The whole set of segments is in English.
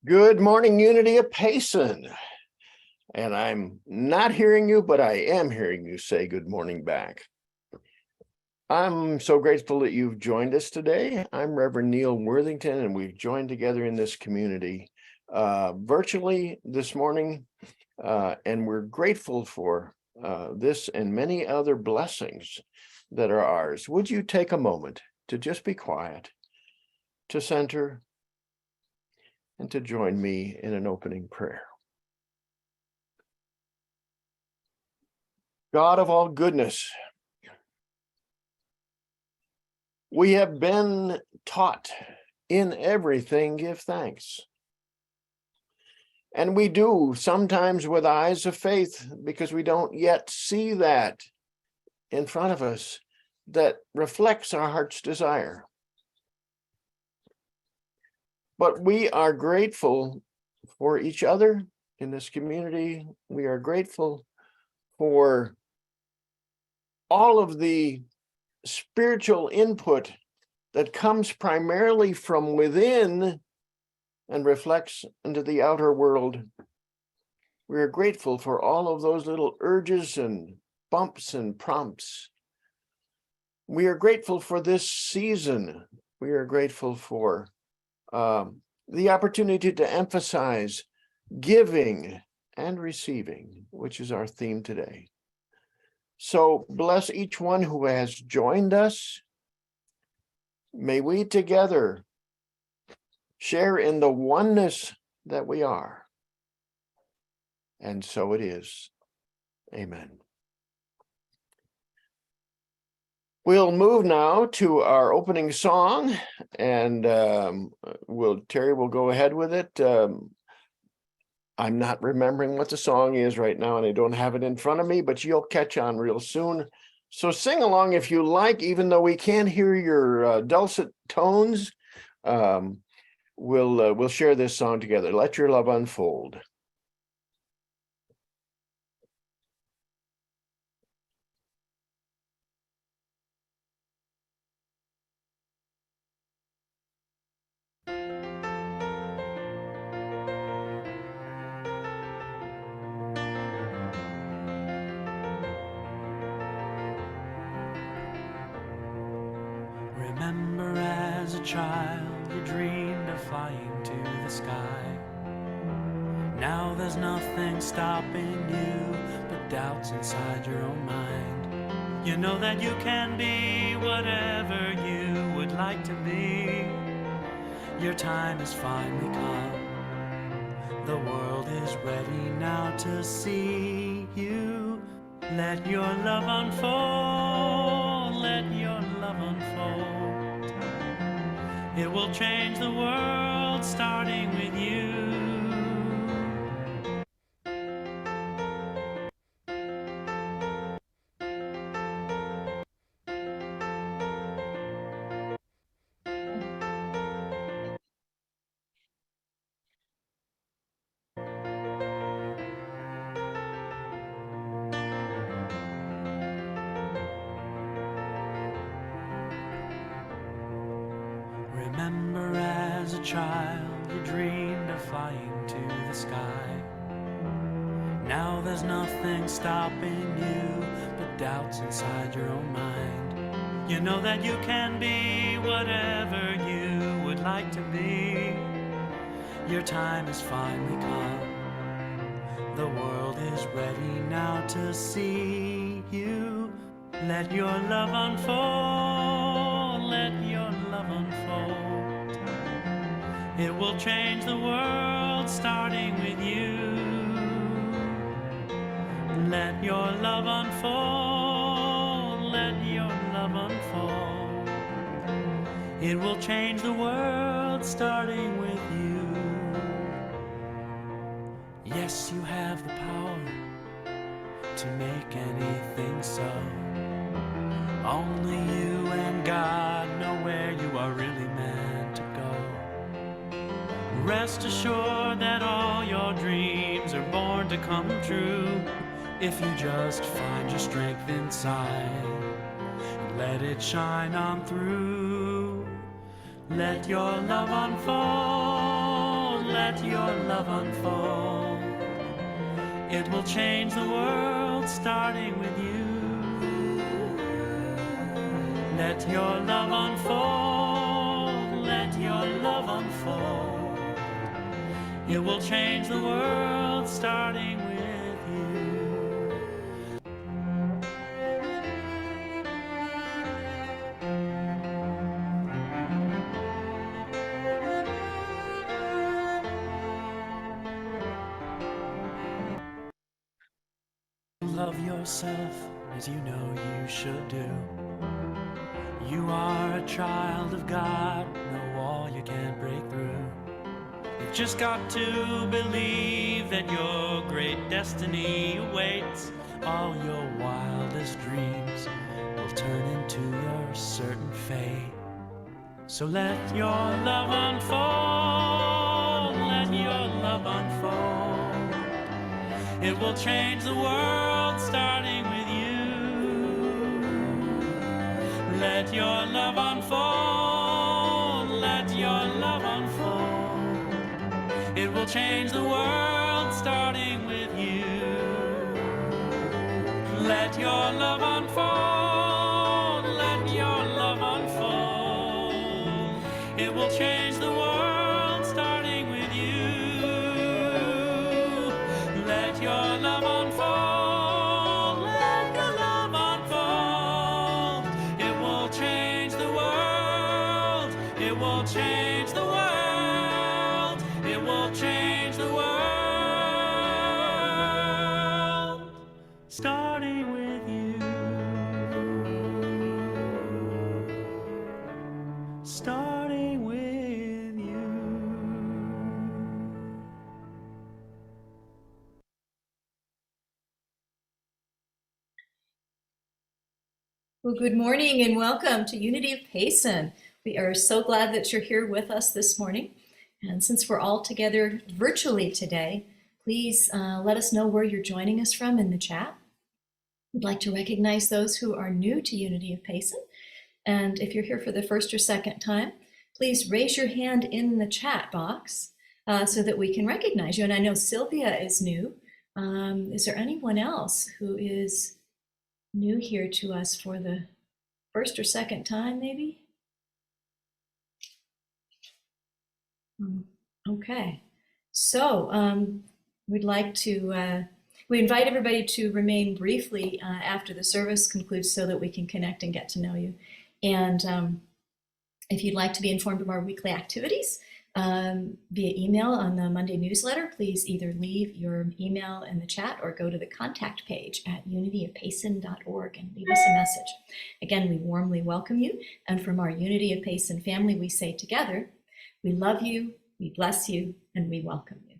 Good morning, Unity of Payson. And I'm not hearing you, but I am hearing you say good morning back. I'm so grateful that you've joined us today. I'm Rev Neal Worthington, and we've joined together in this community virtually this morning. And we're grateful for this and many other blessings that are ours. Would you take a moment to just be quiet, to center, and to join me in an opening prayer? God of all goodness, we have been taught in everything give thanks. And we do sometimes with eyes of faith because we don't yet see that in front of us that reflects our heart's desire. But we are grateful for each other in this community. We are grateful for all of the spiritual input that comes primarily from within and reflects into the outer world. We are grateful for all of those little urges and bumps and prompts. We are grateful for this season. We are grateful for the opportunity to emphasize giving and receiving, which is our theme today. So bless each one who has joined us. May we together share in the oneness that we are. And so it is. Amen. We'll move now to our opening song, and Terry will go ahead with it. I'm not remembering what the song is right now, and I don't have it in front of me, but you'll catch on real soon. So sing along if you like, even though we can't hear your dulcet tones. We'll share this song together. Let Your Love Unfold. Remember as a child you dreamed of flying to the sky. Now there's nothing stopping you but doubts inside your own mind. You know that you can be whatever you would like to be. Your time has finally come. The world is ready now to see you. Let your love unfold. Let your love unfold. It will change the world starting with you. Remember as a child you dreamed of flying to the sky. Now there's nothing stopping you but doubts inside your own mind. You know that you can be whatever you would like to be. Your time has finally come. The world is ready now to see you. Let your love unfold. Let your love unfold. It will change the world starting with you. Let your love unfold. Let your love unfold. It will change the world starting with you. Yes, you have the power to make anything so. Only you and God know where you are really meant to go. Rest assured that all your dreams are born to come true. If you just find your strength inside and let it shine on through. Let your love unfold. Let let your love unfold. It will change the world, starting with you. Let your love unfold, let your love unfold. It will change the world, starting with you. Love yourself as you know you should do. You are a child of God, no wall you can't break through. You've just got to believe that your great destiny awaits. All your wildest dreams will turn into your certain fate. So let your love unfold, let your love unfold. It will change the world, starting with you. Let your love unfold, let your love unfold. It will change the world, starting with you. Let your love unfold, let your love unfold. It will change the world, starting with you. Let your love unfold, let your love unfold. It will change the world, it will change the world, it will change the world, starting with you. Starting with you. Well, good morning and welcome to Unity of Payson. We are so glad that you're here with us this morning. And since we're all together virtually today, please let us know where you're joining us from in the chat. We'd like to recognize those who are new to Unity of Payson. And if you're here for the first or second time, please raise your hand in the chat box so that we can recognize you. And I know Sylvia is new. Is there anyone else who is new here to us for the first or second time, maybe? Okay, so we'd like to, we invite everybody to remain briefly after the service concludes so that we can connect and get to know you. And if you'd like to be informed of our weekly activities via email on the Monday newsletter, please either leave your email in the chat or go to the contact page at unityofpayson.org and leave us a message. Again, we warmly welcome you. And from our Unity of Payson family, we say together, we love you, we bless you, and we welcome you.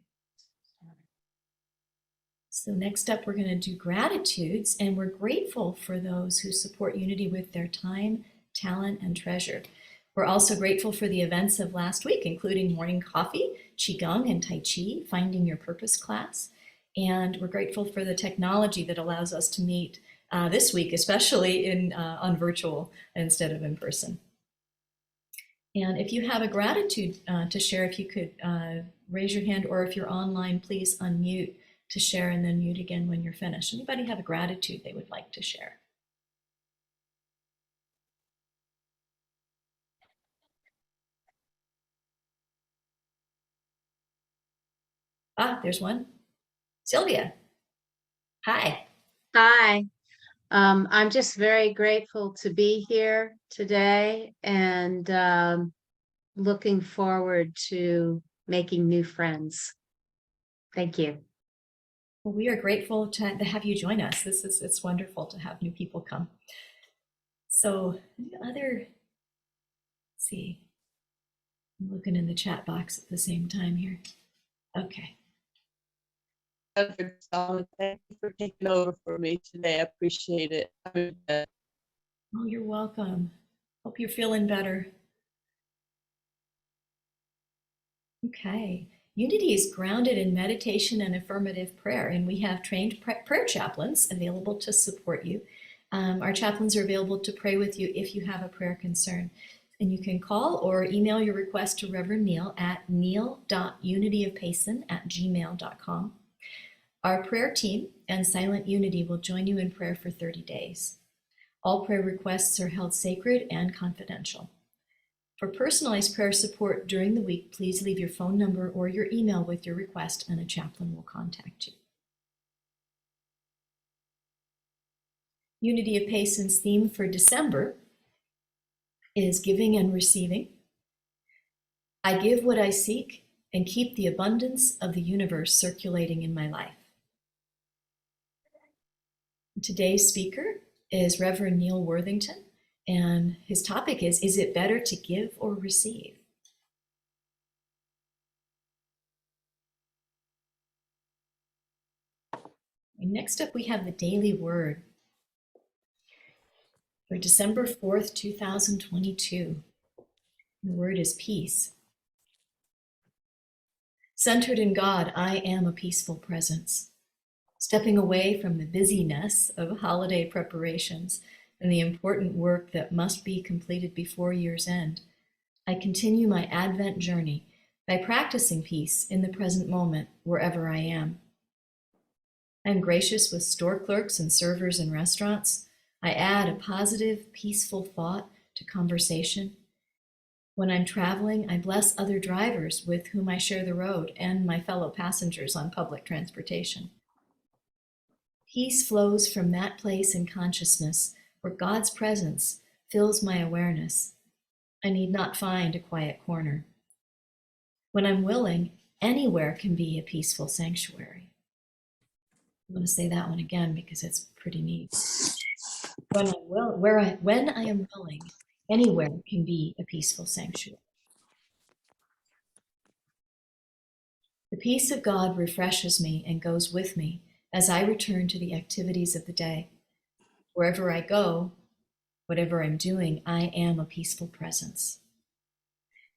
So next up, we're going to do gratitudes, and we're grateful for those who support Unity with their time, talent, and treasure. We're also grateful for the events of last week, including morning coffee, Qigong and Tai Chi, Finding Your Purpose class. And we're grateful for the technology that allows us to meet this week, especially on virtual instead of in person. And if you have a gratitude to share, if you could raise your hand, or if you're online, please unmute to share and then mute again when you're finished. Anybody have a gratitude they would like to share? Ah, there's one. Sylvia. Hi. Hi. I'm just very grateful to be here today and looking forward to making new friends. Thank you. Well, we are grateful to have you join us. It's wonderful to have new people come. So let's see, I'm looking in the chat box at the same time here. Okay. Thank you for taking over for me today. I appreciate it. Oh, you're welcome. Hope you're feeling better. Okay. Unity is grounded in meditation and affirmative prayer, and we have trained prayer chaplains available to support you. Our chaplains are available to pray with you if you have a prayer concern. And you can call or email your request to Reverend Neal at neal.unityofpayson@gmail.com. Our prayer team and Silent Unity will join you in prayer for 30 days. All prayer requests are held sacred and confidential. For personalized prayer support during the week, please leave your phone number or your email with your request, and a chaplain will contact you. Unity of Payson's theme for December is giving and receiving. I give what I seek and keep the abundance of the universe circulating in my life. Today's speaker is Reverend Neal Worthington, and his topic is it better to give or receive? And next up, we have the daily word for December 4th, 2022. The word is peace. Centered in God, I am a peaceful presence. Stepping away from the busyness of holiday preparations and the important work that must be completed before year's end, I continue my Advent journey by practicing peace in the present moment wherever I am. I am gracious with store clerks and servers in restaurants. I add a positive, peaceful thought to conversation. When I'm traveling, I bless other drivers with whom I share the road and my fellow passengers on public transportation. Peace flows from that place in consciousness where God's presence fills my awareness. I need not find a quiet corner. When I'm willing, anywhere can be a peaceful sanctuary. I'm going to say that one again because it's pretty neat. When I am willing, anywhere can be a peaceful sanctuary. The peace of God refreshes me and goes with me as I return to the activities of the day. Wherever I go, whatever I'm doing, I am a peaceful presence.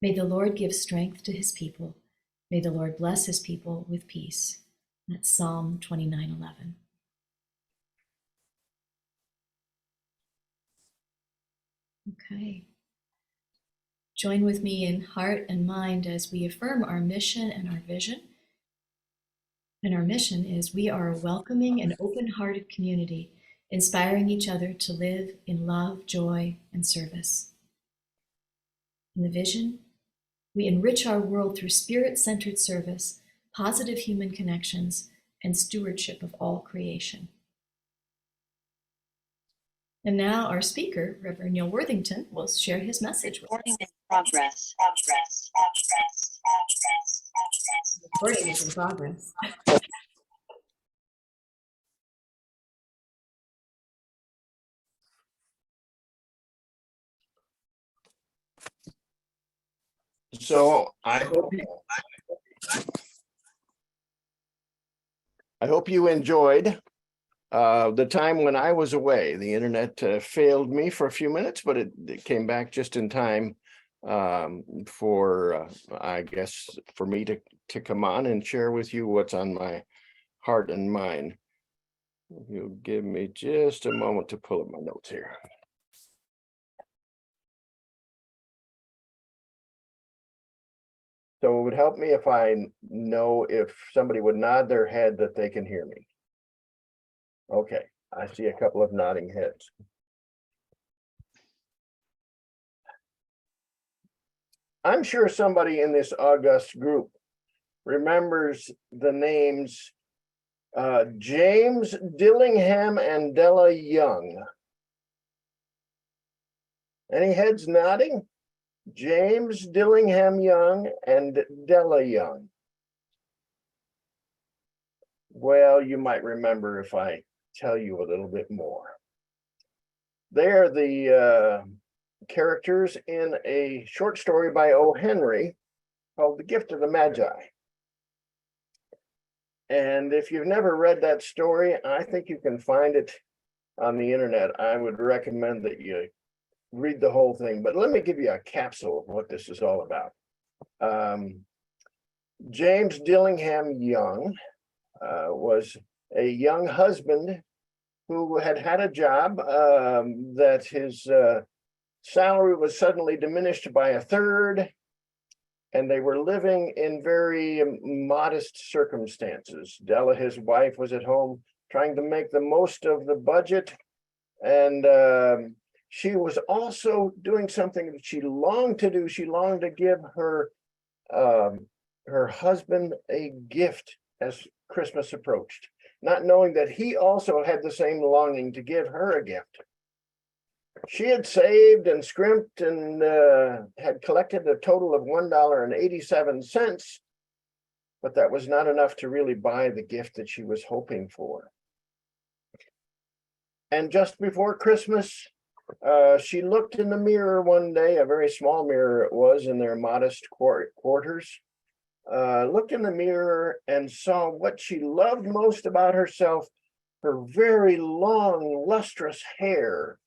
May the Lord give strength to his people. May the Lord bless his people with peace. That's Psalm 29:11. Okay. Join with me in heart and mind as we affirm our mission and our vision. And our mission is we are a welcoming and open-hearted community, inspiring each other to live in love, joy, and service. In the vision, we enrich our world through spirit-centered service, positive human connections, and stewardship of all creation. And now our speaker, Reverend Neal Worthington, will share his message with us. Recording in progress. Recording is in progress. So I hope you enjoyed the time when I was away. The internet failed me for a few minutes, but it came back just in time for I guess for me to come on and share with you what's on my heart and mind. If you'll give me just a moment to pull up my notes here. So it would help me if I know if somebody would nod their head that they can hear me. Okay, I see a couple of nodding heads. I'm sure somebody in this august group remembers the names James Dillingham and Della Young. Any heads nodding? James Dillingham Young and Della Young. Well, you might remember if I tell you a little bit more. They are the characters in a short story by O. Henry called The Gift of the Magi. And if you've never read that story, I think you can find it on the internet. I would recommend that you read the whole thing, but let me give you a capsule of what this is all about. James Dillingham Young was a young husband who had a job that his salary was suddenly diminished by a third, and they were living in very modest circumstances. Della, his wife, was at home trying to make the most of the budget, and she was also doing something that she longed to do. She longed to give her husband a gift as Christmas approached, not knowing that he also had the same longing to give her a gift. She had saved and scrimped and had collected a total of $1.87, but that was not enough to really buy the gift that she was hoping for. And just before Christmas, she looked in the mirror one day, a very small mirror it was in their modest quarters, looked in the mirror and saw what she loved most about herself, her very long, lustrous hair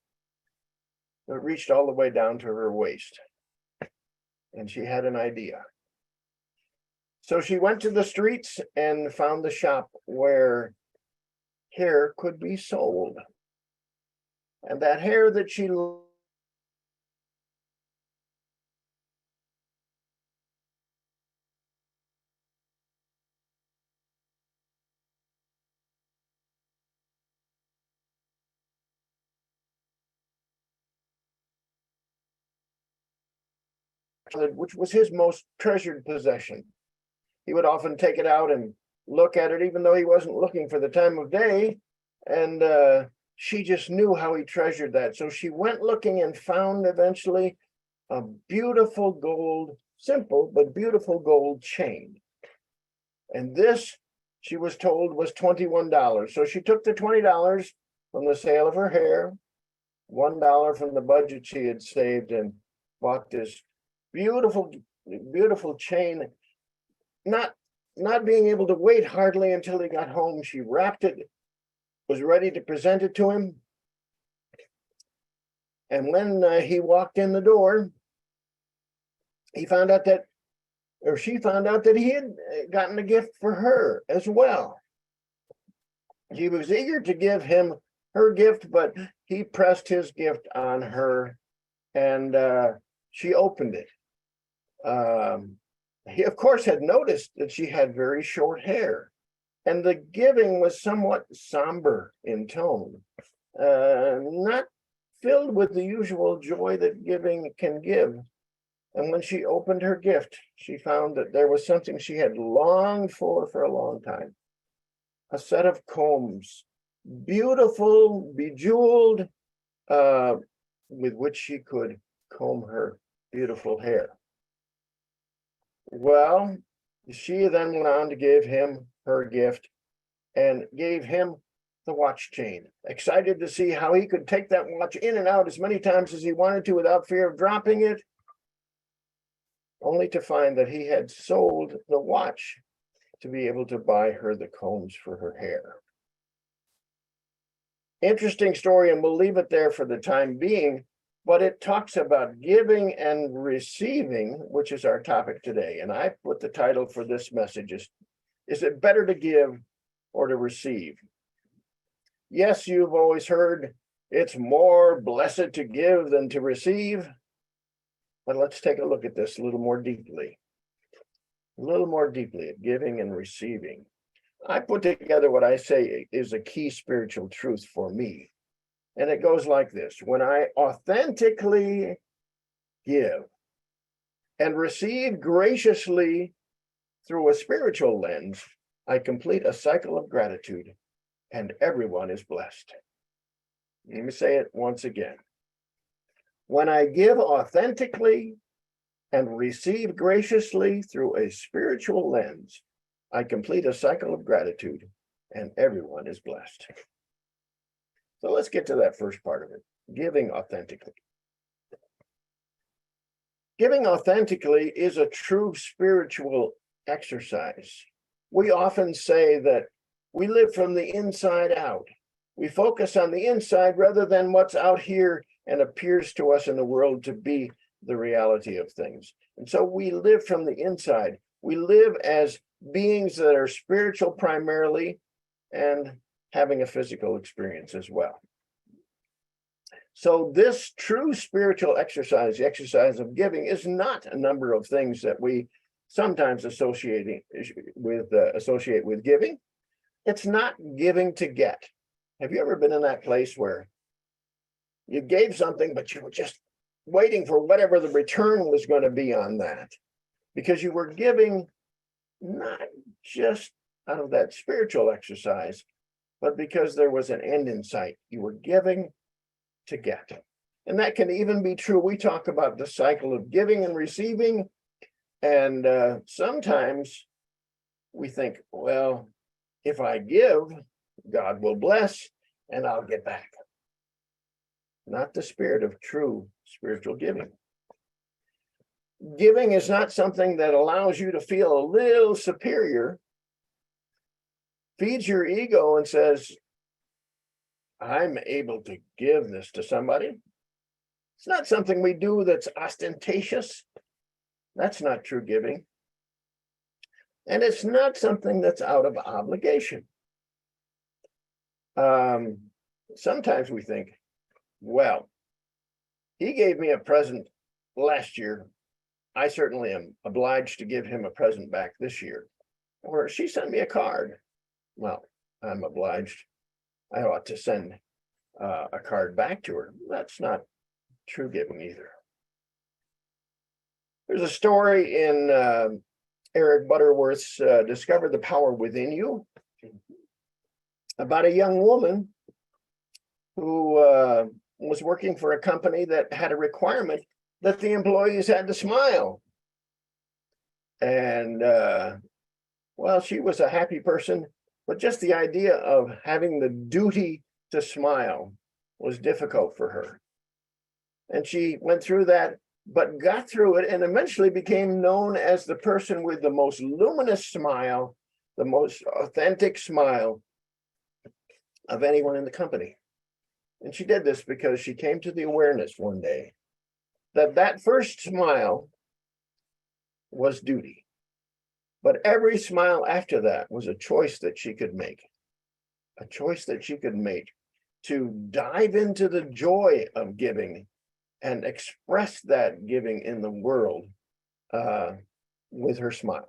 that reached all the way down to her waist. And she had an idea. So she went to the streets and found the shop where hair could be sold. And that hair that she which was his most treasured possession. He would often take it out and look at it, even though he wasn't looking for the time of day. And she just knew how he treasured that. So she went looking and found eventually a beautiful gold, simple but beautiful gold chain. And this, she was told, was $21. So she took the $20 from the sale of her hair, $1 from the budget she had saved, and bought this beautiful, beautiful chain. Not being able to wait hardly until he got home, she wrapped it, was ready to present it to him. And when he walked in the door, he found out that, or she found out that he had gotten a gift for her as well. She was eager to give him her gift, but he pressed his gift on her, and she opened it. He, of course, had noticed that she had very short hair, and the giving was somewhat somber in tone, not filled with the usual joy that giving can give. And when she opened her gift, she found that there was something she had longed for a long time. A set of combs, beautiful, bejeweled, with which she could comb her beautiful hair. Well, she then went on to give him her gift and gave him the watch chain, excited to see how he could take that watch in and out as many times as he wanted to without fear of dropping it, only to find that he had sold the watch to be able to buy her the combs for her hair. Interesting story, and we'll leave it there for the time being, but it talks about giving and receiving, which is our topic today. And I put the title for this message is it better to give or to receive? Yes, you've always heard it's more blessed to give than to receive. But let's take a look at this a little more deeply at giving and receiving. I put together what I say is a key spiritual truth for me. And it goes like this: when I authentically give and receive graciously through a spiritual lens, I complete a cycle of gratitude, and everyone is blessed. Let me say it once again. When I give authentically and receive graciously through a spiritual lens, I complete a cycle of gratitude, and everyone is blessed. So let's get to that first part of it, giving authentically. Giving authentically is a true spiritual exercise. We often say that we live from the inside out. We focus on the inside rather than what's out here and appears to us in the world to be the reality of things. And so we live from the inside. We live as beings that are spiritual primarily and having a physical experience as well. So this true spiritual exercise, the exercise of giving, is not a number of things that we sometimes associate with giving. It's not giving to get. Have you ever been in that place where you gave something, but you were just waiting for whatever the return was going to be on that? Because you were giving not just out of that spiritual exercise, but because there was an end in sight. You were giving to get. And that can even be true. We talk about the cycle of giving and receiving. And sometimes we think, well, if I give, God will bless and I'll get back. Not the spirit of true spiritual giving. Giving is not something that allows you to feel a little superior, feeds your ego and says, I'm able to give this to somebody. It's not something we do that's ostentatious. That's not true giving. And it's not something that's out of obligation. Sometimes we think, well, he gave me a present last year. I certainly am obliged to give him a present back this year. Or she sent me a card. Well, I'm obliged. I ought to send a card back to her. That's not true giving either. There's a story in Eric Butterworth's Discover the Power Within You about a young woman who was working for a company that had a requirement that the employees had to smile. And well, she was a happy person, but just the idea of having the duty to smile was difficult for her. And she went through that, but got through it and eventually became known as the person with the most luminous smile, the most authentic smile of anyone in the company. And she did this because she came to the awareness one day that that first smile was duty. But every smile after that was a choice that she could make, a choice that she could make to dive into the joy of giving and express that giving in the world with her smile.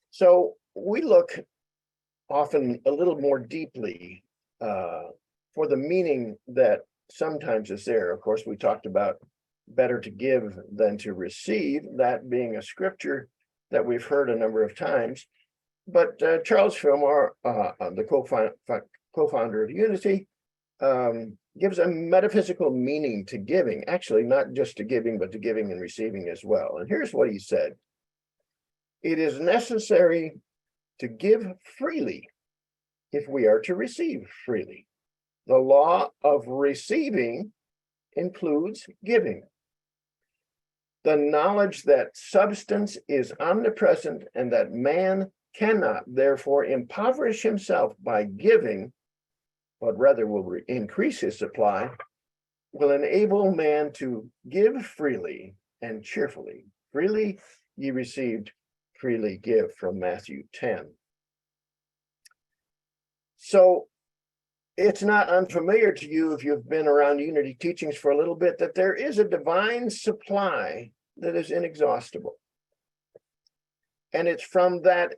So we look often a little more deeply for the meaning that sometimes is there. Of course, we talked about better to give than to receive, that being a scripture that we've heard a number of times. But Charles Fillmore, the co-founder of Unity, gives a metaphysical meaning to giving, actually not just to giving, but to giving and receiving as well. And here's what he said: it is necessary to give freely if we are to receive freely. The law of receiving includes giving. The knowledge that substance is omnipresent and that man cannot therefore impoverish himself by giving, but rather will increase his supply, will enable man to give freely and cheerfully. Freely ye received, freely give, from Matthew 10. So it's not unfamiliar to you, if you've been around Unity teachings for a little bit, that there is a divine supply that is inexhaustible. And it's from that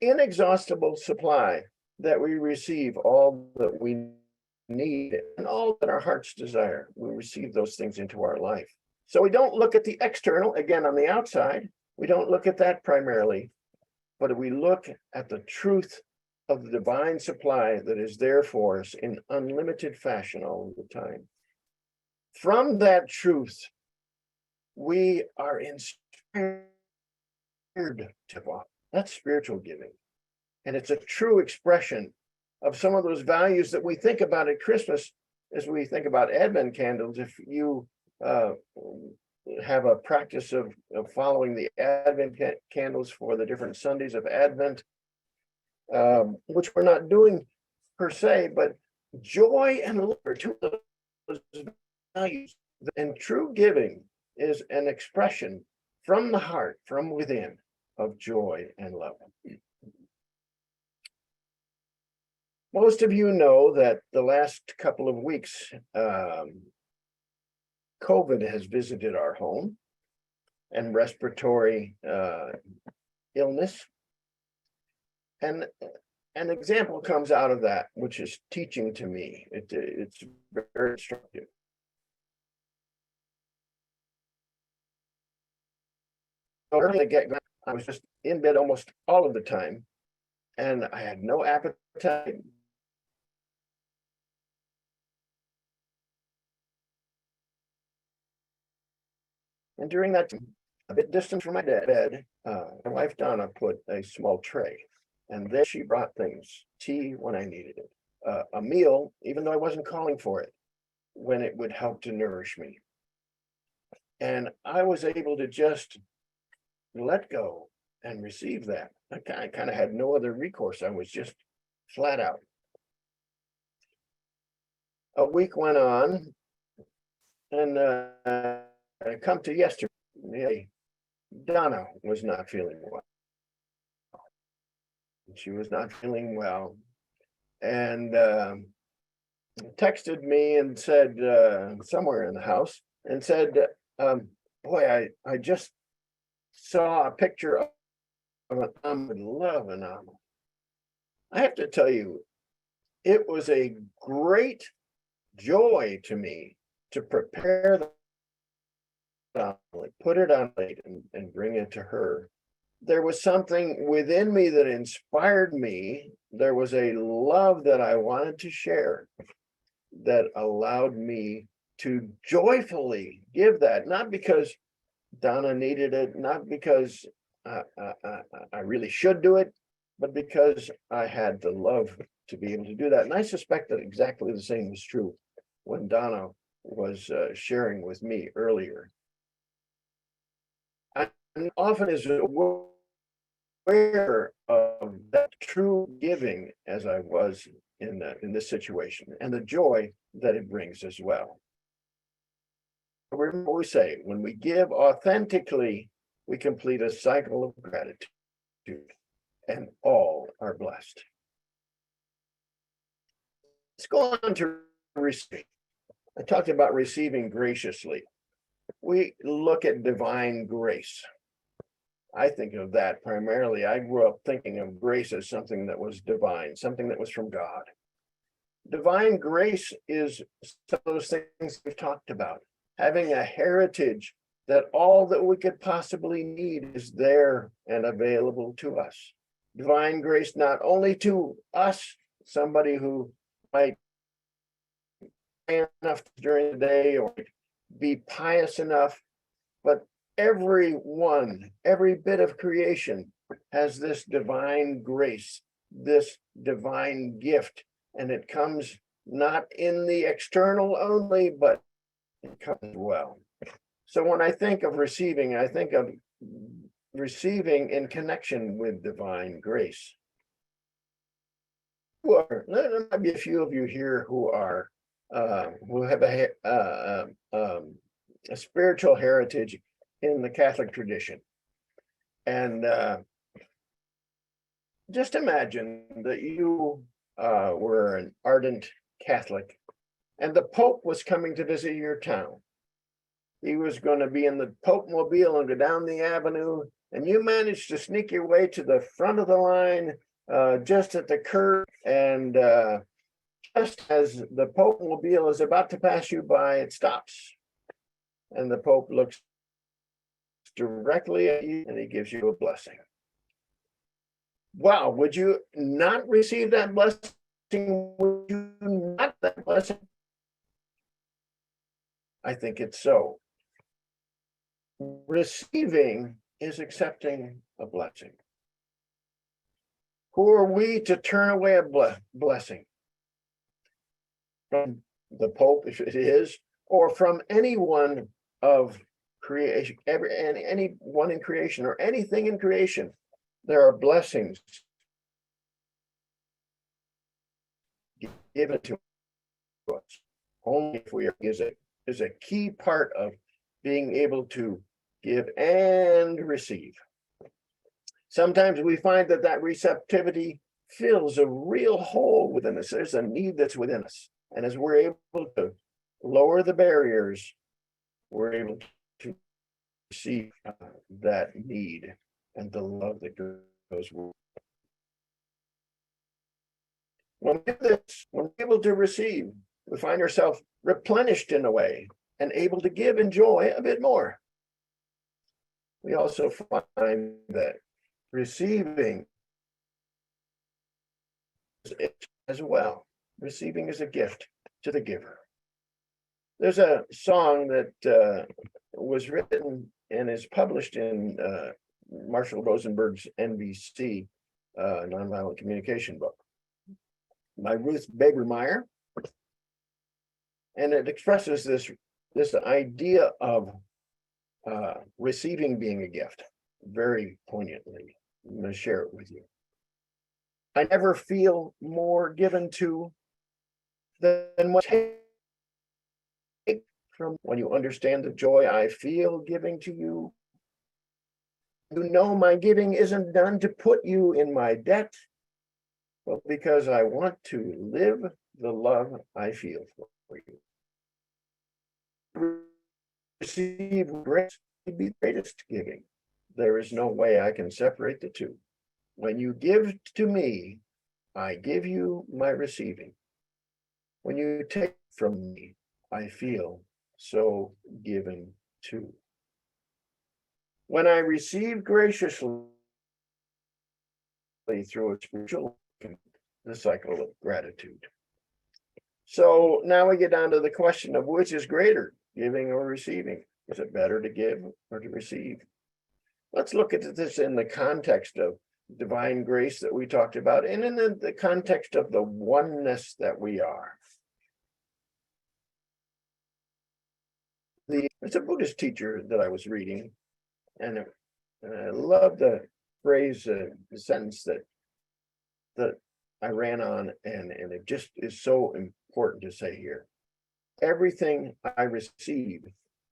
inexhaustible supply that we receive all that we need and all that our hearts desire. We receive those things into our life. So we don't look at the external, again, on the outside. We don't look at that primarily, but we look at the truth of the divine supply that is there for us in unlimited fashion all the time. From that truth, we are inspired to walk. That's spiritual giving. And it's a true expression of some of those values that we think about at Christmas as we think about Advent candles. If you have a practice of following the Advent candles for the different Sundays of Advent, which we're not doing per se, but joy and love are two of those values. And true giving is an expression from the heart, from within, of joy and love. Most of you know that the last couple of weeks, COVID has visited our home, and respiratory illness. And an example comes out of that, which is teaching to me. It's very instructive. Early to get going, I was just in bed almost all of the time, and I had no appetite. And during that time, a bit distant from my bed, my wife Donna put a small tray, and there she brought things, tea when I needed it, a meal, even though I wasn't calling for it, when it would help to nourish me. And I was able to just let go and receive that. I kind of had no other recourse. I was just flat out. A week went on, and I come to yesterday. Donna was not feeling well. She was not feeling well, and texted me and said, somewhere in the house, and said, boy, I just saw a picture of an I would love an omelet. I have to tell you, it was a great joy to me to prepare the omelet, put it on a plate, and bring it to her. There was something within me that inspired me. There was a love that I wanted to share that allowed me to joyfully give that, not because Donna needed it, not because I really should do it, but because I had the love to be able to do that. And I suspect that exactly the same was true when Donna was sharing with me earlier. I often is aware of that true giving as I was in this situation, and the joy that it brings as well. Remember what we say, when we give authentically, we complete a cycle of gratitude, and all are blessed. Let's go on to receive. I talked about receiving graciously. We look at divine grace. I think of that primarily. I grew up thinking of grace as something that was divine, something that was from God. Divine grace is some of those things we've talked about. Having a heritage that all that we could possibly need is there and available to us. Divine grace not only to us, somebody who might be enough during the day or be pious enough, but everyone, every bit of creation has this divine grace, this divine gift, and it comes not in the external only, but it comes well. So when I think of receiving, I think of receiving in connection with divine grace. There might be a few of you here who are who have a spiritual heritage in the Catholic tradition, and just imagine that you were an ardent Catholic, and the Pope was coming to visit your town. He was going to be in the Pope mobile and go down the avenue, and you managed to sneak your way to the front of the line, just at the curb, and just as the Pope mobile is about to pass you by, it stops, and the Pope looks directly at you and he gives you a blessing. Wow, would you not receive that blessing? Would you not that blessing? I think it's so. Receiving is accepting a blessing. Who are we to turn away a blessing? From the Pope, if it is, or from anyone of creation, anyone in creation, or anything in creation. There are blessings given to us only if we are is a key part of being able to give and receive. Sometimes we find that receptivity fills a real hole within us. There's a need that's within us. And as we're able to lower the barriers, we're able to see that need and the love that goes with it. When we do this, when we're able to receive, we find ourselves replenished in a way and able to give and joy a bit more. We also find that receiving as well. Receiving is a gift to the giver. There's a song that was written and is published in Marshall Rosenberg's NVC Nonviolent Communication book by Ruth Babermeyer, and it expresses this idea of receiving being a gift very poignantly. I'm going to share it with you. I never feel more given to than what I take from when you understand the joy I feel giving to you. You know my giving isn't done to put you in my debt, but because I want to live the love I feel for you. Receive grace would be the greatest giving. There is no way I can separate the two. When you give to me, I give you my receiving. When you take from me, I feel so given too. When I receive graciously through a spiritual, the cycle of gratitude. So now we get down to the question of which is greater, giving or receiving. Is it better to give or to receive? Let's look at this in the context of divine grace that we talked about, and in the context of the oneness that we are. It's a Buddhist teacher that I was reading, and I love the phrase, the sentence that I ran on, and it just is so important to say here. Everything I receive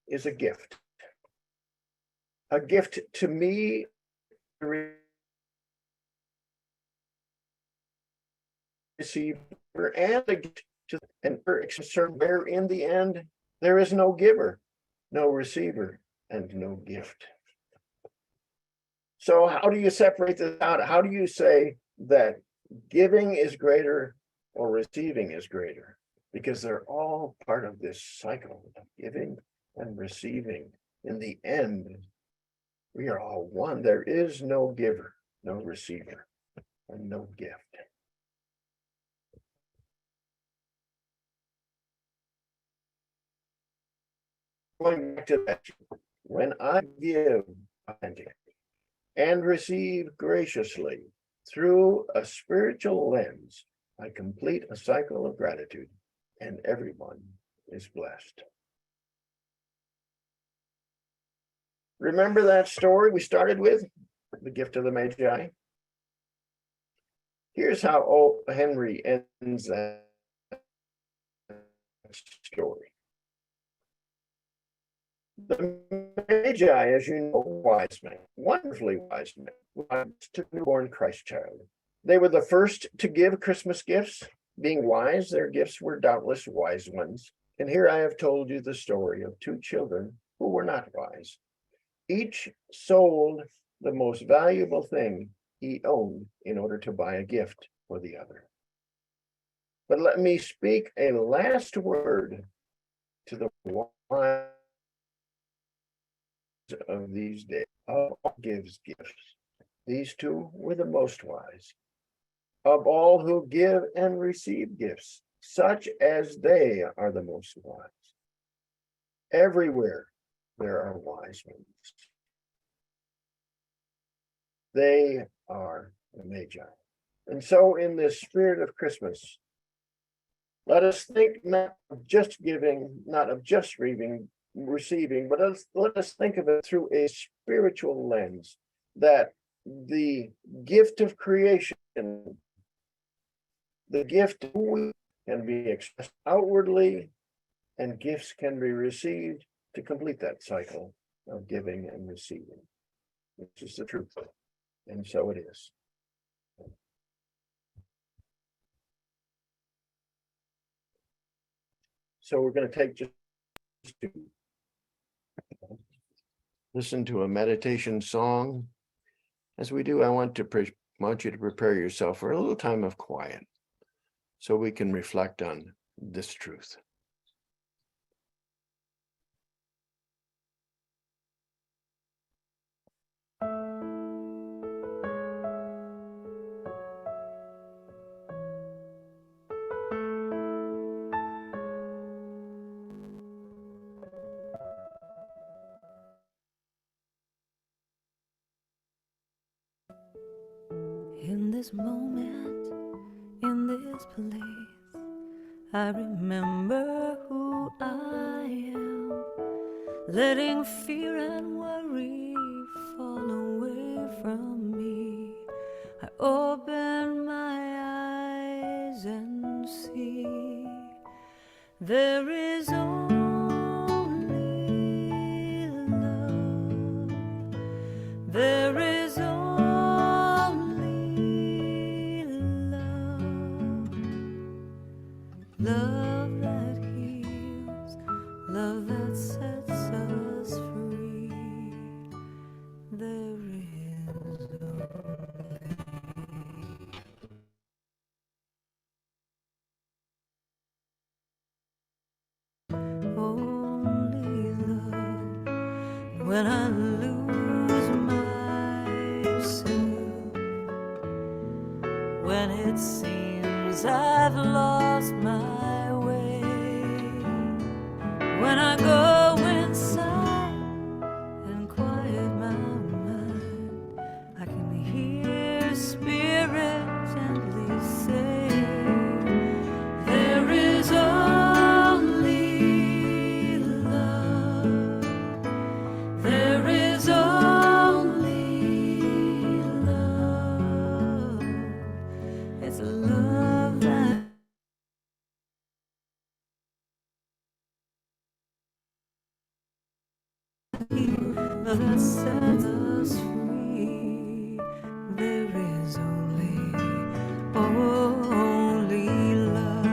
is a gift. A gift to me, receive, and a gift to, and where in the end there is no giver, no receiver, and no gift. So how do you separate this out? How do you say that giving is greater or receiving is greater? Because they're all part of this cycle of giving and receiving. In the end, we are all one. There is no giver, no receiver, and no gift. Going back to that, when I give authentically and receive graciously through a spiritual lens, I complete a cycle of gratitude, and everyone is blessed. Remember that story we started with, the gift of the Magi? Here's how O. Henry ends that story. The Magi, as you know, wise men, wonderfully wise men, wise to the newborn Christ child. They were the first to give Christmas gifts. Being wise, their gifts were doubtless wise ones. And here I have told you the story of two children who were not wise. Each sold the most valuable thing he owned in order to buy a gift for the other. But let me speak a last word to the wise of these days. All gives gifts. These two were the most wise. Of all who give and receive gifts, such as they are the most wise. Everywhere there are wise ones. They are the Magi. And so in this spirit of Christmas, let us think not of just giving, not of just receiving, but let us think of it through a spiritual lens, that the gift of creation, the gift can be expressed outwardly, and gifts can be received to complete that cycle of giving and receiving, which is the truth. And so it is. So we're going to take just to listen to a meditation song. As we do, I want you to prepare yourself for a little time of quiet so we can reflect on this truth. In this moment, in this place, I remember who I am, letting fear and worry fall away from me. I open my eyes and see there is only love. There is only love. Love that heals, love that sets us free. There is only love. When I lose myself, when it seems I've lost my way, when I go inside and quiet my mind, I can hear Spirit gently say, there is only love. There is only love. It's love that heals, love that sets us free. There is only love.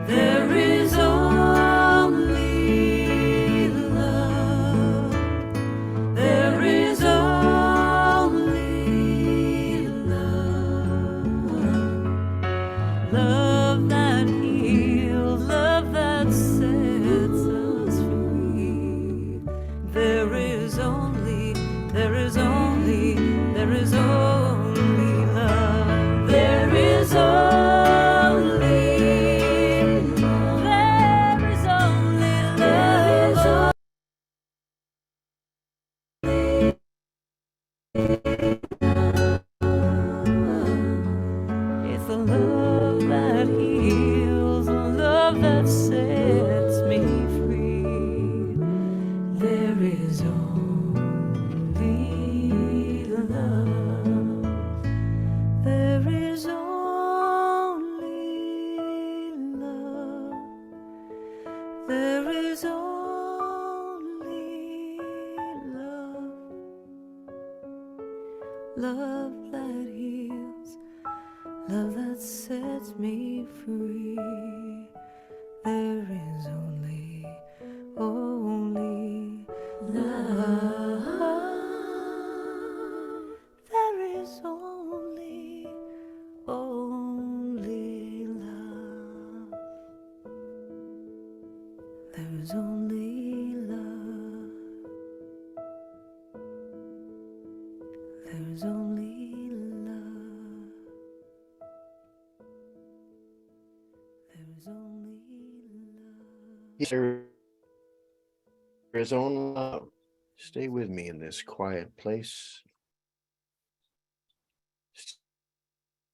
There is only love. There is only love. Love that heals, love that sets us free. There is only love. There is only love. There is only love. It's the love that heals, the love that sets me free. There is only love. There is only love. There is only love. Love that heals, love that sets me free. There is only love. There is only love. There is only love. There is only love. There is only love. Yes, there is only love. Stay with me in this quiet place.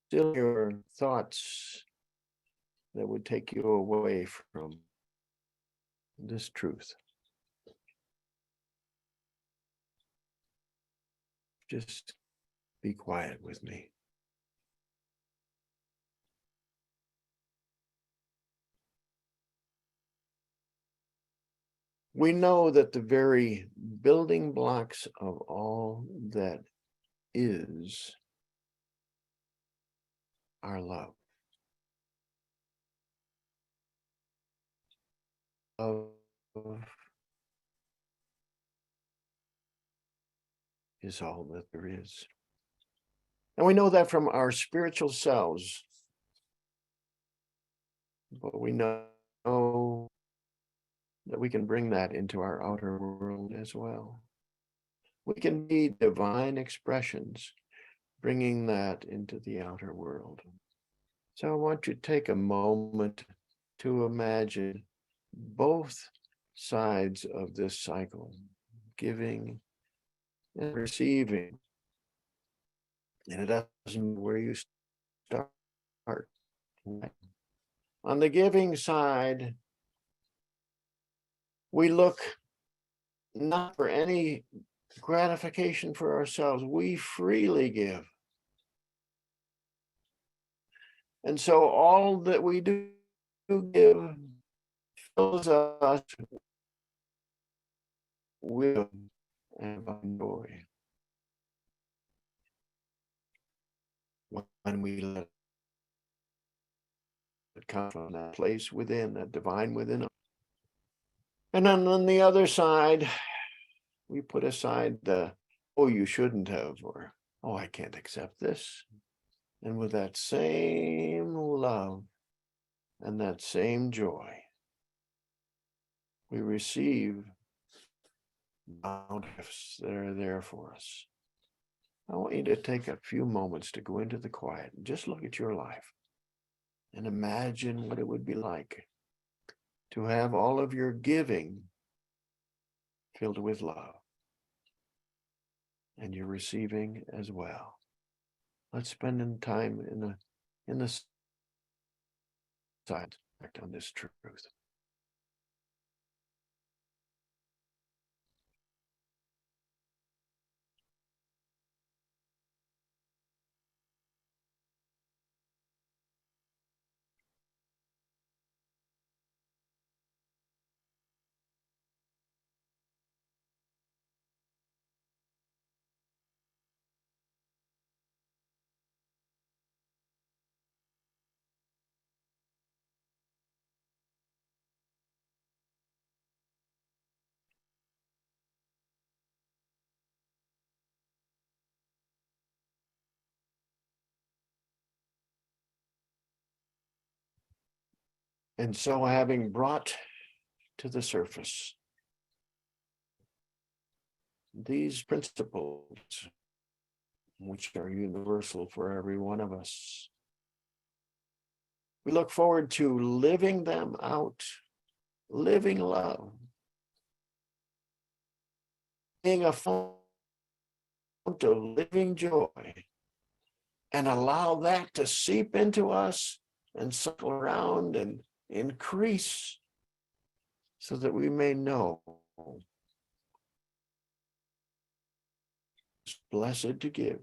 Still your thoughts that would take you away from this truth. Just be quiet with me. We know that the very building blocks of all that is our love. is all that there is. And we know that from our spiritual selves, but we know that we can bring that into our outer world as well. We can be divine expressions, bringing that into the outer world. So I want you to take a moment to imagine both sides of this cycle, giving and receiving. And it doesn't matter where you start. On the giving side, we look not for any gratification for ourselves. We freely give. And so all that we do give fills us with and joy. When we let it come from that place within, that divine within us. And then on the other side, we put aside the, oh, you shouldn't have, or, oh, I can't accept this. And with that same love and that same joy, we receive gifts that are there for us. I want you to take a few moments to go into the quiet and just look at your life and imagine what it would be like to have all of your giving filled with love and you're receiving as well. Let's spend time in the side on this truth. And so having brought to the surface these principles, which are universal for every one of us, we look forward to living them out, living love, being a fount of living joy, and allow that to seep into us and circle around and increase so that we may know it's blessed to give,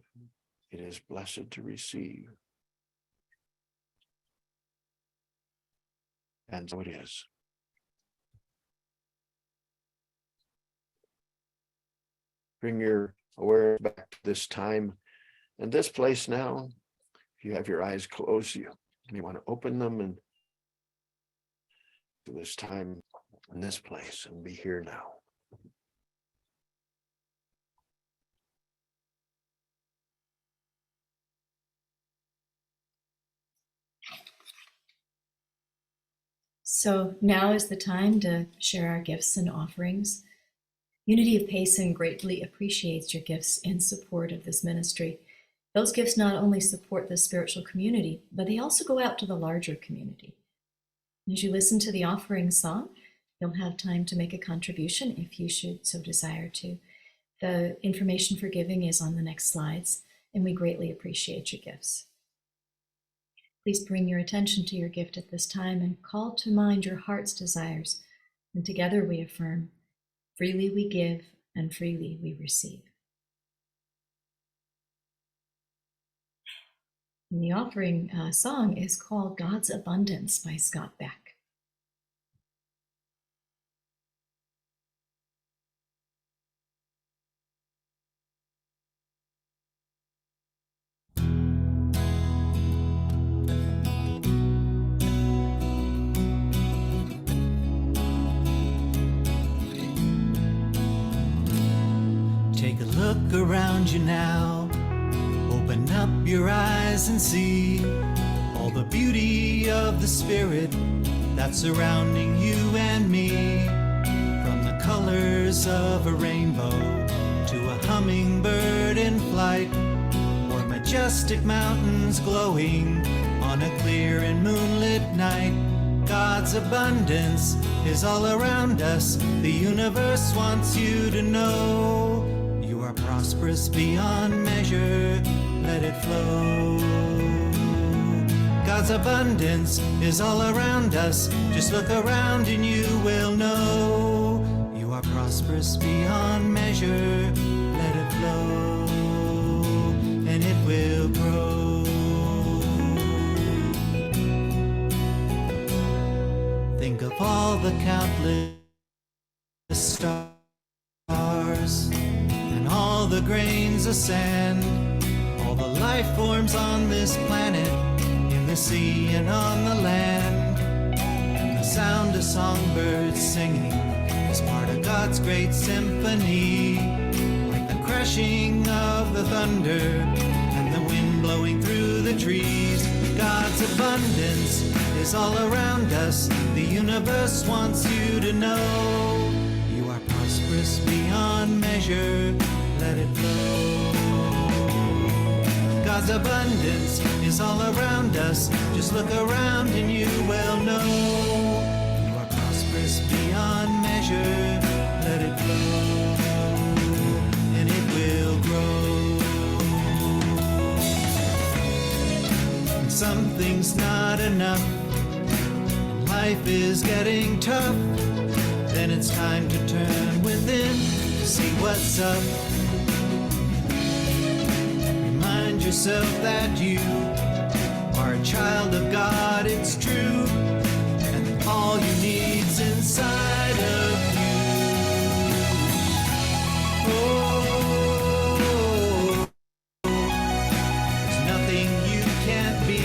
it is blessed to receive. And so it is. Bring your awareness back to this time and this place now. If you have your eyes closed, you may want to open them and to this time in this place and be here now. So now is the time to share our gifts and offerings. Unity of Payson greatly appreciates your gifts in support of this ministry. Those gifts not only support the spiritual community, but they also go out to the larger community. As you listen to the offering song, you'll have time to make a contribution if you should so desire to. The information for giving is on the next slides, and we greatly appreciate your gifts. Please bring your attention to your gift at this time and call to mind your heart's desires. And together we affirm, freely we give and freely we receive. And the offering song is called God's Abundance by Scott Beck. Look around you now. Open up your eyes and see all the beauty of the Spirit that's surrounding you and me. From the colors of a rainbow to a hummingbird in flight, or majestic mountains glowing on a clear and moonlit night. God's abundance is all around us. The universe wants you to know you are prosperous beyond measure. Let it flow. God's abundance is all around us. Just look around and you will know you are prosperous beyond measure. Let it flow, and it will grow. Think of all the countless stars and all the grains of sand, all the life forms on this planet, in the sea and on the land. And the sound of songbirds singing is part of God's great symphony, like the crashing of the thunder and the wind blowing through the trees. God's abundance is all around us. The universe wants you to know you are prosperous beyond measure. Let it flow. God's abundance is all around us. Just look around and you will know you are prosperous beyond measure. Let it flow, and it will grow. When something's not enough, life is getting tough, then it's time to turn within to see what's up. Remind yourself that you are a child of God, it's true, and all you need's inside of you. Oh, there's nothing you can't be,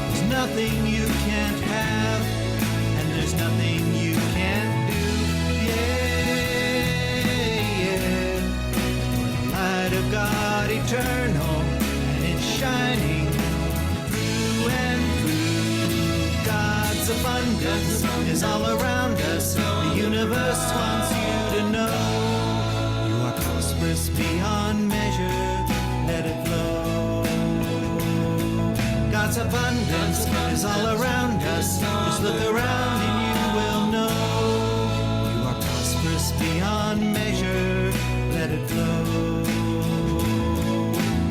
there's nothing you can't have, and there's nothing you can't do. Yeah. For the light of God eternal, and it's shining through and through. God's abundance is all around us. The universe wants you to know you are prosperous beyond measure. Let it flow. God's abundance is all around us. Just look around and you will know you are prosperous beyond measure. Let it flow.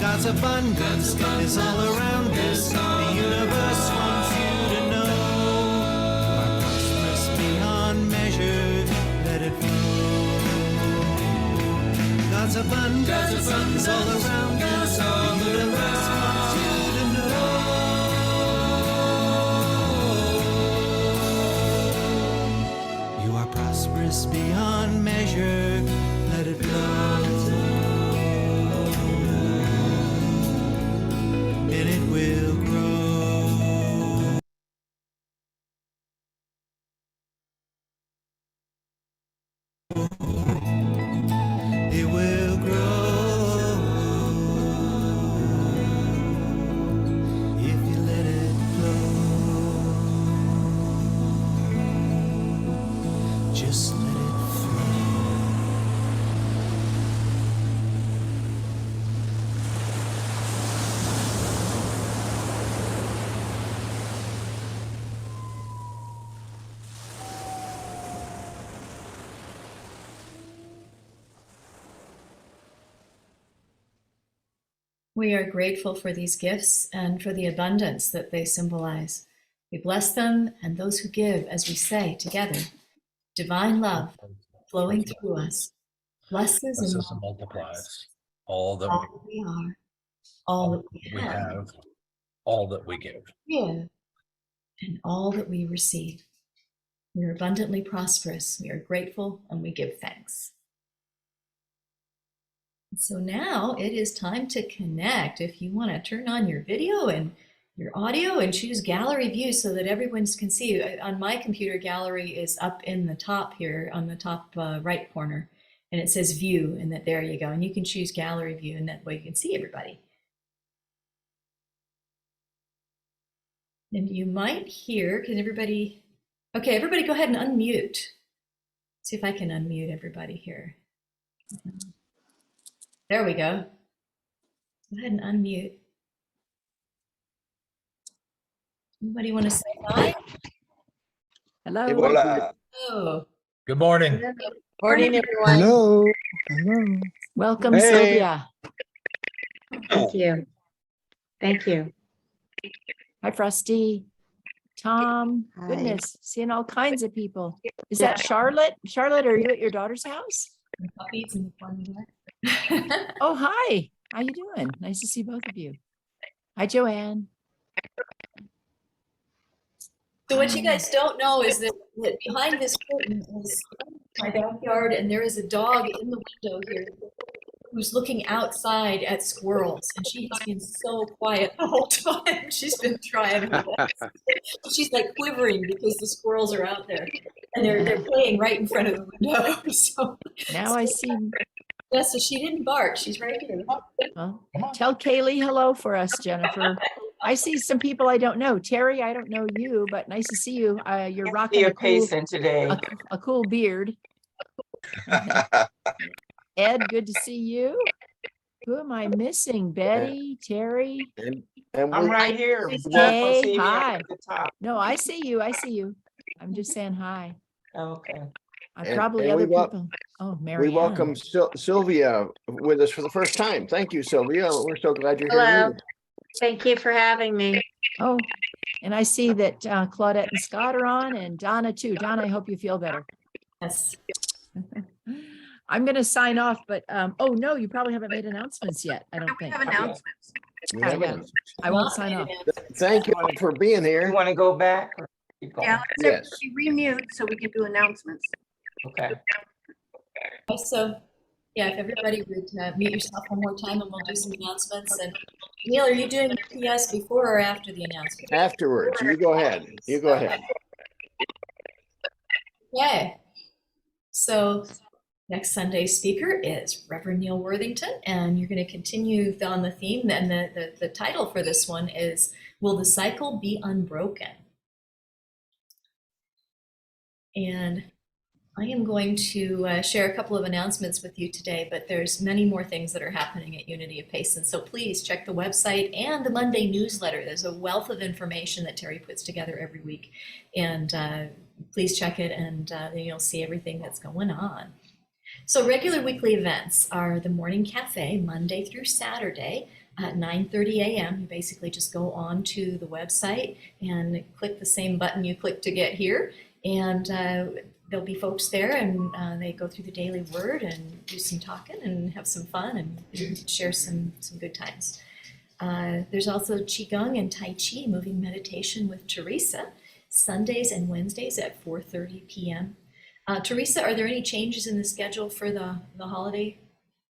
God's abundance is all around us. The universe wants you to know you are prosperous beyond measure. Let it flow. God's abundance is all around us. The universe wants you to know you are prosperous beyond measure. Let it flow, and it will grow. It will grow if you let it flow. Just let it flow. We are grateful for these gifts and for the abundance that they symbolize. We bless them and those who give as we say together, divine love flowing through us, blesses and Blesses and multiplies all that all that we are, all that we we have, have, all that we give. give, and all that we receive. We are abundantly prosperous. We are grateful and we give thanks. So now it is time to connect. If you want to turn on your video and your audio and choose gallery view so that everyone can see you. On my computer, gallery is up in the top here on the top right corner. and it says view, and that there you go. And you can choose gallery view, and that way you can see everybody. And you might hear, can everybody, okay, everybody go ahead and unmute. See if I can unmute everybody here. There we go. Go ahead and unmute. Anybody want to say hi? Hey, Hello. welcome. Oh, Good morning. Morning, everyone. Hello. Hello. Welcome, Hey. Sylvia. Thank you. Thank you. Hi, Frosty. Tom. Hi. Goodness, seeing all kinds of people. Is that Charlotte? Charlotte, are you at your daughter's house? puppies and fun there. Oh, hi. How you doing? Nice to see both of you. Hi, Joanne. So what you guys don't know is that behind this curtain is my backyard, and there is a dog in the window here who's looking outside at squirrels, and she has been so quiet the whole time. She's been trying her best. She's like quivering because the squirrels are out there, and they're playing right in front of the window. So Now I see. yeah, so she didn't bark. She's right here. Well, tell Kaylee hello for us, Jennifer. I see some people I don't know. Terry, I don't know you, but nice to see you. You're rocking a cool, today. a cool beard. Ed, good to see you. Who am I missing? Betty, Terry? And I'm we, right here. Hey, hi. No, I see you. I see you. I'm just saying hi. Okay. I And- probably and we other wel- people. Oh, Mary we welcome Sylvia with us for the first time. Thank you, Sylvia. We're so glad you're Hello. here. Thank you for having me. Oh, and I see that Claudette and Scott are on, and Donna too. Donna, I hope you feel better. Yes. I'm going to sign off, but oh no, you probably haven't made announcements yet. I don't think. announcements. We Yeah, have yeah. it. I won't sign off. Thank you for being here. You want to go back? Or keep going? Yeah, Yes. let's remute so we can do announcements. Okay. So, yeah, if everybody would mute yourself one more time, and we'll do some announcements. And Neil, are you doing PS before or after the announcement? Afterwards, you go ahead. You go ahead. Okay. So next Sunday's speaker is Rev Neal Worthington, and you're going to continue on the theme. And the title for this one is, Will the Cycle Be Unbroken? And I am going to share a couple of announcements with you today, but there's many more things that are happening at Unity of Payson. So please check the website and the Monday newsletter. There's a wealth of information that Terry puts together every week. And please check it, and then you'll see everything that's going on. So regular weekly events are the Morning Cafe, Monday through Saturday at 9:30 a.m. You basically just go on to the website and click the same button you click to get here. And there'll be folks there, and they go through the daily word and do some talking and have some fun and share some good times. There's also Qigong and Tai Chi, moving meditation with Teresa, Sundays and Wednesdays at 4:30 p.m. Teresa, are there any changes in the schedule for the holiday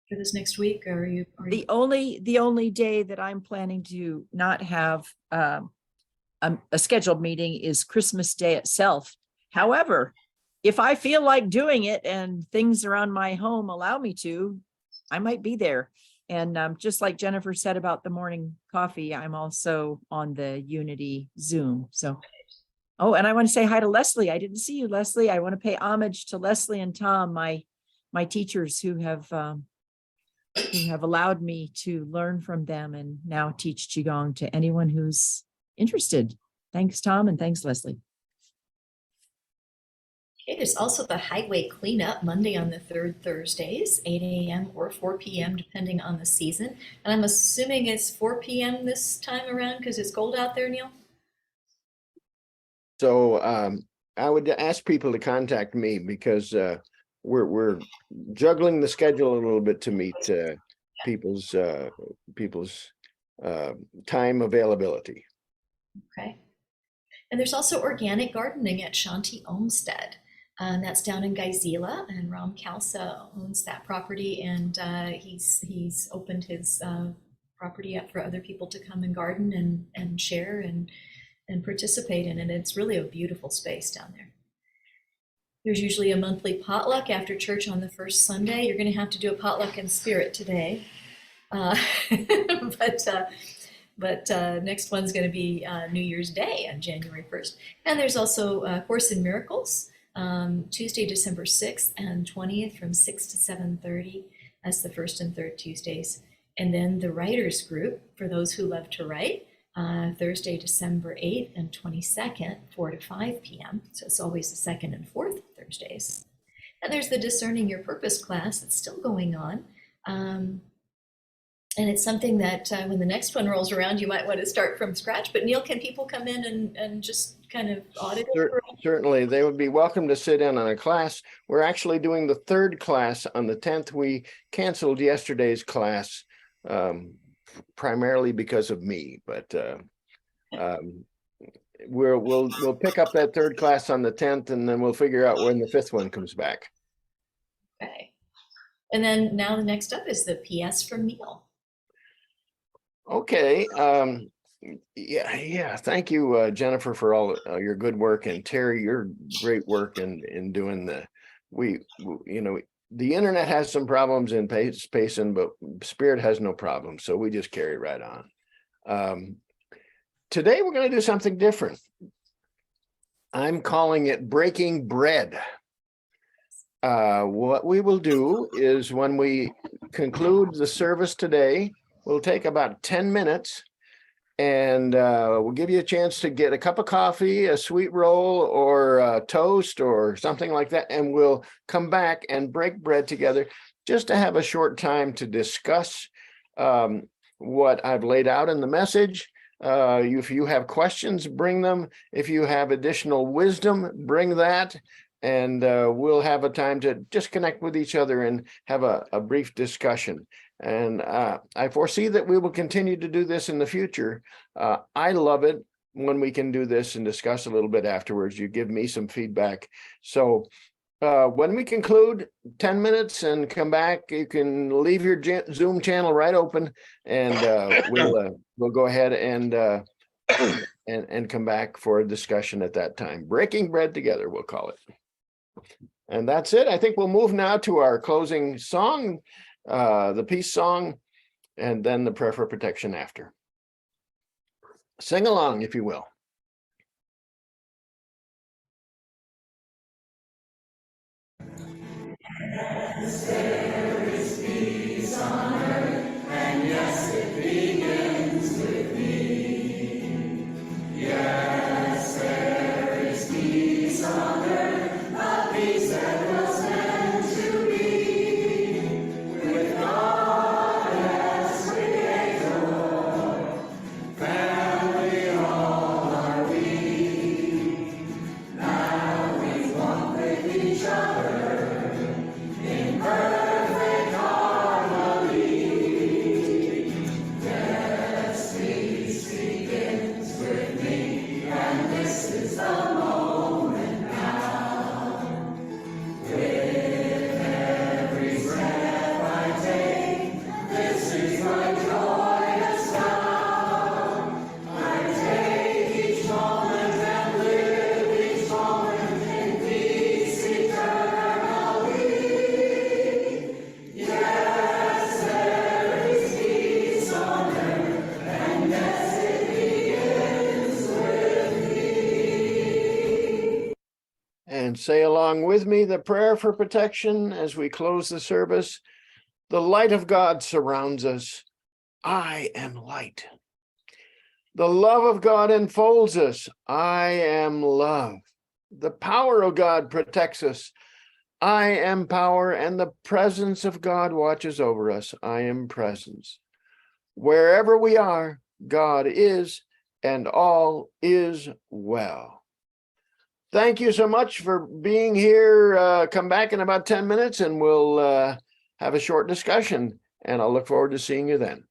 for this next week? Or are you The only day that I'm planning to not have a scheduled meeting is Christmas Day itself. However, if I feel like doing it and things around my home allow me to, I might be there. And just like Jennifer said about the morning coffee, I'm also on the Unity Zoom. So, oh, and I want to say hi to Leslie. I didn't see you, Leslie. I want to pay homage to Leslie and Tom, my teachers who have allowed me to learn from them and now teach Qigong to anyone who's interested. Thanks, Tom, and thanks, Leslie. Okay, there's also the highway cleanup Monday on the third Thursdays, 8 a.m. or 4 p.m. depending on the season. And I'm assuming it's 4 p.m. this time around because it's cold out there, Neil? So I would ask people to contact me because we're juggling the schedule a little bit to meet people's time availability. Okay. And there's also organic gardening at Shanti Olmsted. And that's down in Geizela, and Ram Kalsa owns that property, and he's opened his property up for other people to come and garden and share and participate in, and it's really a beautiful space down there. There's usually a monthly potluck after church on the first Sunday. You're going to have to do a potluck in spirit today. Uh, but next one's going to be New Year's Day on January 1st. And there's also Course in Miracles, Tuesday, December 6th and 20th from 6 to 7:30. That's the first and third Tuesdays. And then the writers group, for those who love to write, Thursday, December 8th and 22nd, 4 to 5 p.m. So it's always the second and fourth Thursdays. And there's the Discerning Your Purpose class that's still going on. And it's something that when the next one rolls around, you might want to start from scratch. But Neil, can people come in and just kind of audit it? Certainly, they would be welcome to sit in on a class. We're actually doing the third class on the 10th. We canceled yesterday's class primarily because of me, but we'll pick up that third class on the 10th, and then we'll figure out when the fifth one comes back. Okay. And then now the next up is the PS from Neil. Okay. Yeah. Thank you, Jennifer, for all your good work, and Terry, your great work in doing the internet has some problems in Payson, but Spirit has no problem. So we just carry right on. Today, we're going to do something different. I'm calling it breaking bread. What we will do is when we conclude the service today, we'll take about 10 minutes and we'll give you a chance to get a cup of coffee, a sweet roll, or a toast or something like that. And we'll come back and break bread together just to have a short time to discuss what I've laid out in the message. If you have questions, bring them. If you have additional wisdom, bring that. And we'll have a time to just connect with each other and have a brief discussion. And I foresee that we will continue to do this in the future. I love it when we can do this and discuss a little bit afterwards. You give me some feedback. So when we conclude, 10 minutes and come back, you can leave your Zoom channel right open, and we'll go ahead and come back for a discussion at that time. Breaking bread together, we'll call it. And that's it. I think we'll move now to our closing song, the peace song, and then the prayer for protection after. Sing along, if you will. There is peace on earth, and yes, it begins with me. Yes, there is peace on earth, a peace that was meant to be. With God as Creator, family all are we. Now we walk with each other. Perfect harmony. Yes, peace begins with me, and this is the moment now. With every breath I take, this is my joyous vow. I take each moment and live each moment in peace eternally. And say along with me the prayer for protection as we close the service. The light of God surrounds us. I am light. The love of God enfolds us. I am love. The power of God protects us. I am power, and the presence of God watches over us. I am presence. Wherever we are, God is, and all is well. Thank you so much for being here. Come back in about 10 minutes and we'll have a short discussion, and I'll look forward to seeing you then.